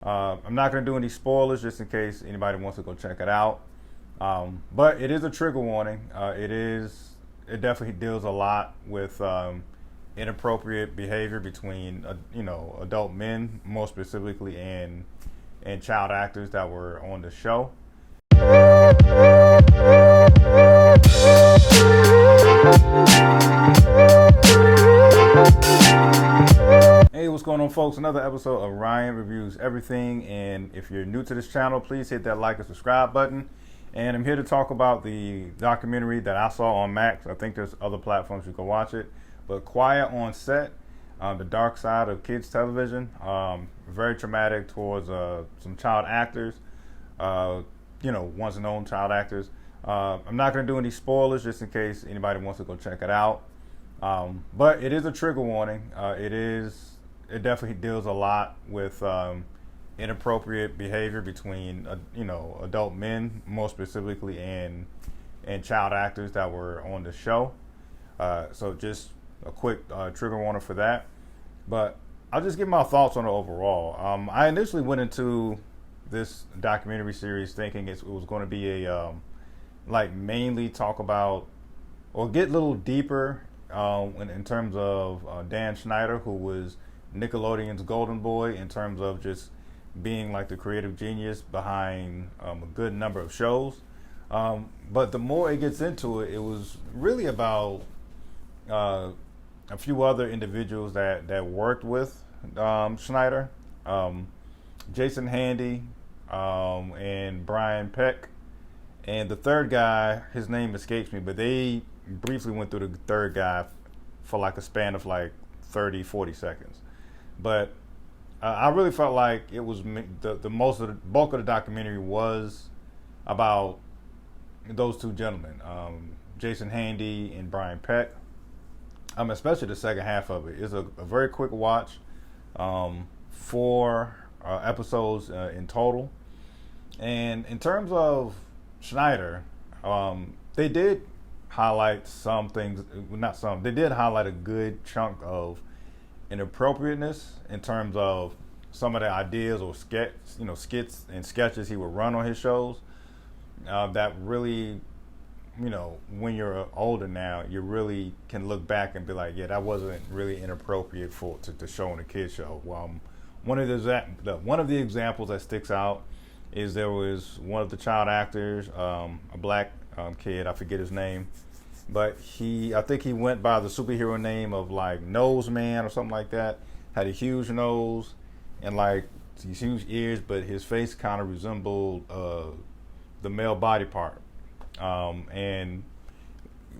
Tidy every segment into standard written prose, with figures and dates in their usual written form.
I'm not going to do any spoilers just in case anybody wants to go check it out. But it is a trigger warning. It definitely deals a lot with inappropriate behavior between adult men, more specifically, and child actors that were on the show. Hey, what's going on, folks? Another episode of Ryan Reviews Everything. And if you're new to this channel, please hit that like and subscribe button. And I'm here to talk about the documentary that I saw on Max. I think there's other platforms you can watch it. But Quiet on Set, the dark side of kids television. Very traumatic towards some child actors, once known child actors. I'm not going to do any spoilers just in case anybody wants to go check it out. But it is a trigger warning. It definitely deals a lot with inappropriate behavior between adult men, more specifically, and child actors that were on the show. So just a quick trigger warning for that. But I'll just give my thoughts on it overall. I initially went into this documentary series thinking it was going to be a mainly talk about or get a little deeper in terms of Dan Schneider, who was Nickelodeon's golden boy in terms of just being like the creative genius behind a good number of shows. But the more it gets into it, it was really about a few other individuals that worked with Schneider, Jason Handy, and Brian Peck. And the third guy, his name escapes me, but they briefly went through the third guy for like a span of like 30, 40 seconds. But I really felt like it was the bulk of the documentary was about those two gentlemen, Jason Handy and Brian Peck. Especially the second half of it is a very quick watch. 4 episodes in total. And in terms of Schneider, they did highlight some things. Not some. They did highlight a good chunk of inappropriateness in terms of some of the ideas or skits and sketches he would run on his shows. That really, when you're older now, you really can look back and be like, yeah, that wasn't really inappropriate to show on a kid show. One of the examples that sticks out is there was one of the child actors, a black kid, I forget his name, but I think he went by the superhero name of like Nose Man or something like that. Had a huge nose and like these huge ears, but his face kind of resembled the male body part. And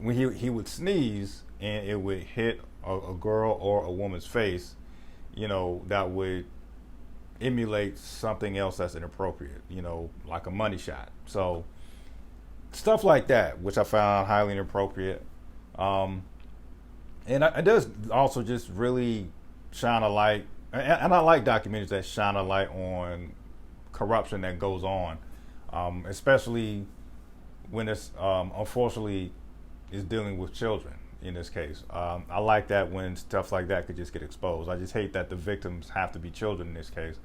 when he would sneeze and it would hit a girl or a woman's face, that would emulate something else that's inappropriate, like a money shot. So stuff like that, which I found highly inappropriate. And it does also just really shine a light, and I like documentaries that shine a light on corruption that goes on, especially when it's unfortunately is dealing with children in this case. I like that when stuff like that could just get exposed. I just hate that the victims have to be children in this case.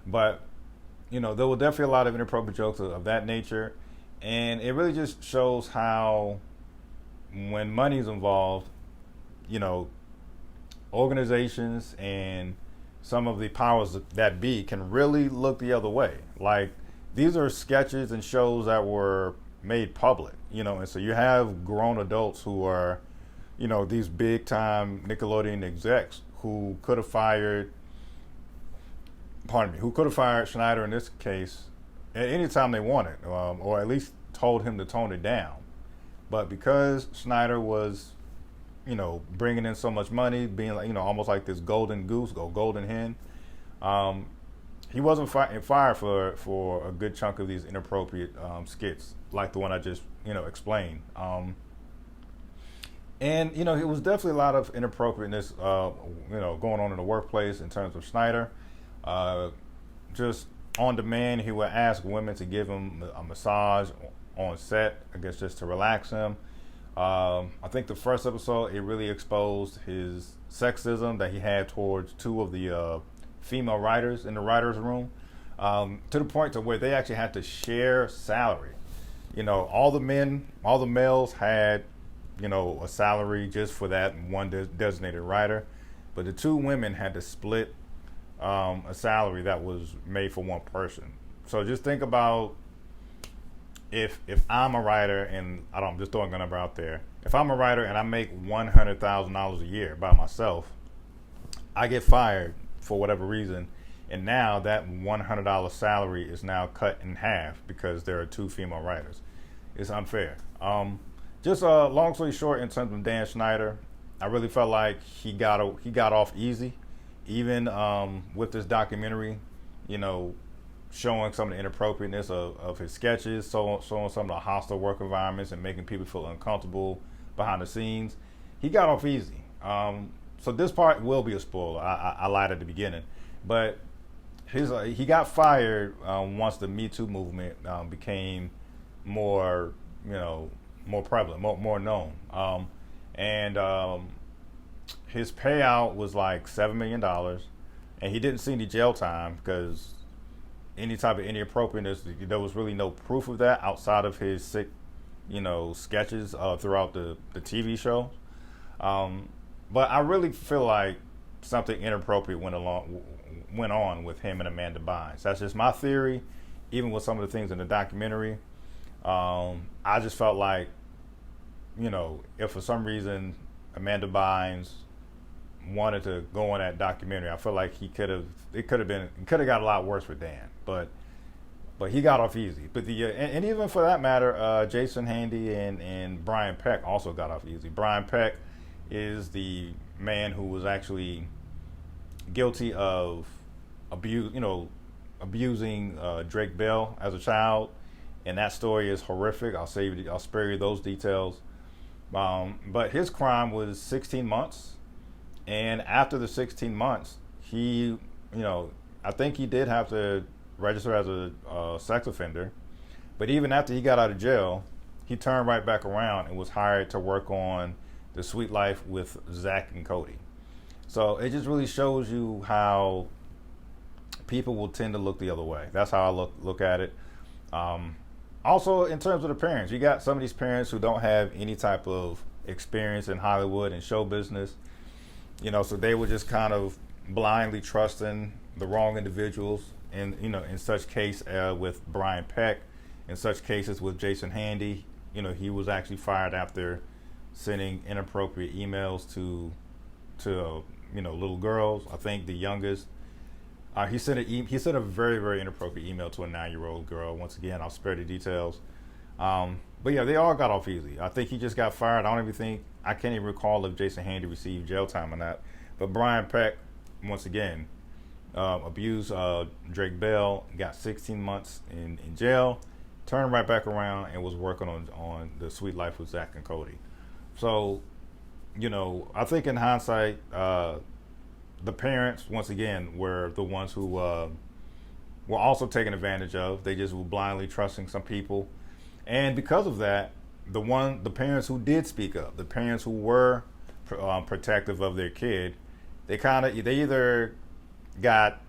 But, there were definitely a lot of inappropriate jokes of that nature. And it really just shows how when money is involved, organizations and some of the powers that be can really look the other way. Like, these are sketches and shows that were made public, and so you have grown adults who are, these big time Nickelodeon execs who could have fired Schneider in this case at any time they wanted, or at least told him to tone it down. But because Schneider was, bringing in so much money, being like, almost like this golden goose or golden hen, he wasn't fired for a good chunk of these inappropriate skits, like the one I just, explained. And, it was definitely a lot of inappropriateness, going on in the workplace in terms of Schneider. Just on demand, he would ask women to give him a massage on set, I guess just to relax him. I think the first episode, it really exposed his sexism that he had towards 2 of the female writers in the writer's room. to the point to where they actually had to share salary. All the men, all the males had, a salary just for that one designated writer, but the two women had to split a salary that was made for one person. So just think about if I'm a writer, and I'm just throwing a number out there. If I'm a writer and I make $100,000 a year by myself, I get fired for whatever reason, and now that $100 salary is now cut in half because there are two female writers. It's unfair. Just long story short, in terms of Dan Schneider, I really felt like he got off easy, even with this documentary, showing some of the inappropriateness of his sketches, showing some of the hostile work environments and making people feel uncomfortable behind the scenes. He got off easy. So this part will be a spoiler. I lied at the beginning, but he got fired once the Me Too movement became more prevalent, more known, and his payout was like $7 million, and he didn't see any jail time because any type of inappropriateness, there was really no proof of that outside of his sick, sketches throughout the TV show. But I really feel like something inappropriate went on with him and Amanda Bynes. That's just my theory. Even with some of the things in the documentary, I just felt like, if for some reason Amanda Bynes wanted to go on that documentary, I feel like it could have got a lot worse for Dan, but he got off easy. But and even for that matter, Jason Handy and Brian Peck also got off easy. Brian Peck is the man who was actually guilty of abusing Drake Bell as a child, and that story is horrific. I'll spare you those details. But his crime was 16 months, and after the 16 months, he, I think he did have to register as a sex offender. But even after he got out of jail, he turned right back around and was hired to work on The Sweet Life with Zach and Cody. So it just really shows you how people will tend to look the other way. That's how I look at it. Also, in terms of the parents, you got some of these parents who don't have any type of experience in Hollywood and show business, so they were just kind of blindly trusting the wrong individuals. And, in such case with Brian Peck, in such cases with Jason Handy, he was actually fired after sending inappropriate emails to little girls. I think the youngest, he sent a very, very inappropriate email to a 9-year-old girl. Once again, I'll spare the details. But yeah, they all got off easy. I think he just got fired. I can't even recall if Jason Handy received jail time or not. But Brian Peck, once again, abused Drake Bell, got 16 months in jail, turned right back around and was working on The Sweet Life with Zach and Cody. So, I think in hindsight, the parents, once again, were the ones who were also taken advantage of. They just were blindly trusting some people. And because of that, the parents who did speak up, the parents who were protective of their kid, they either got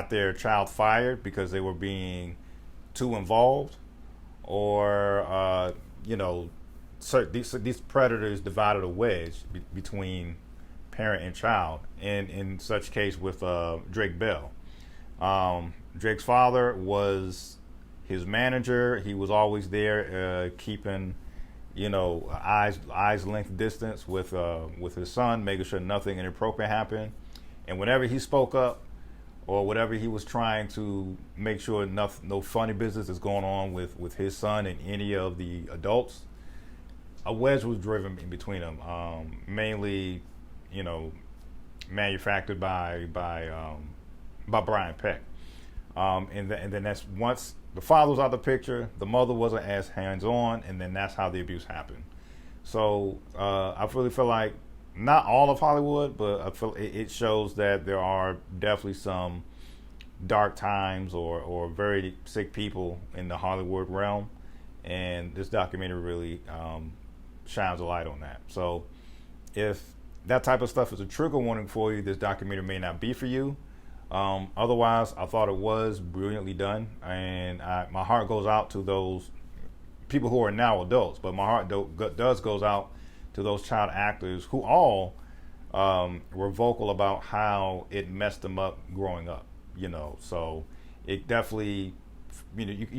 their child fired because they were being too involved, or these predators divided a wedge between parent and child, and in such case with Drake Bell. Drake's father was his manager. He was always there, keeping eyes length distance with his son, making sure nothing inappropriate happened. And whenever he spoke up, or whatever he was trying to make sure no funny business is going on with his son and any of the adults, a wedge was driven in between them, mainly manufactured by Brian Peck. And then that's once the father was out of the picture, the mother wasn't as hands-on, and then that's how the abuse happened. So I really feel like not all of Hollywood, but I feel it shows that there are definitely some dark times or very sick people in the Hollywood realm, and this documentary really shines a light on that. So if that type of stuff is a trigger warning for you, this documentary may not be for you. Otherwise, I thought it was brilliantly done, and my heart goes out to those people who are now adults, but my heart goes out to those child actors who all were vocal about how it messed them up growing up. So it definitely,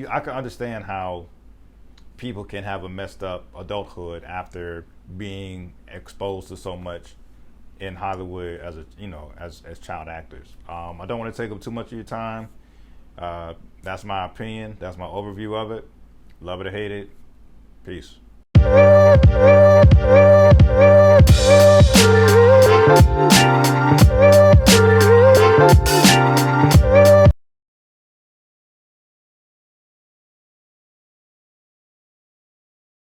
I can understand how people can have a messed up adulthood after being exposed to so much in Hollywood as as child actors. I don't want to take up too much of your time. That's my opinion. That's my overview of it. Love it or hate it. Peace.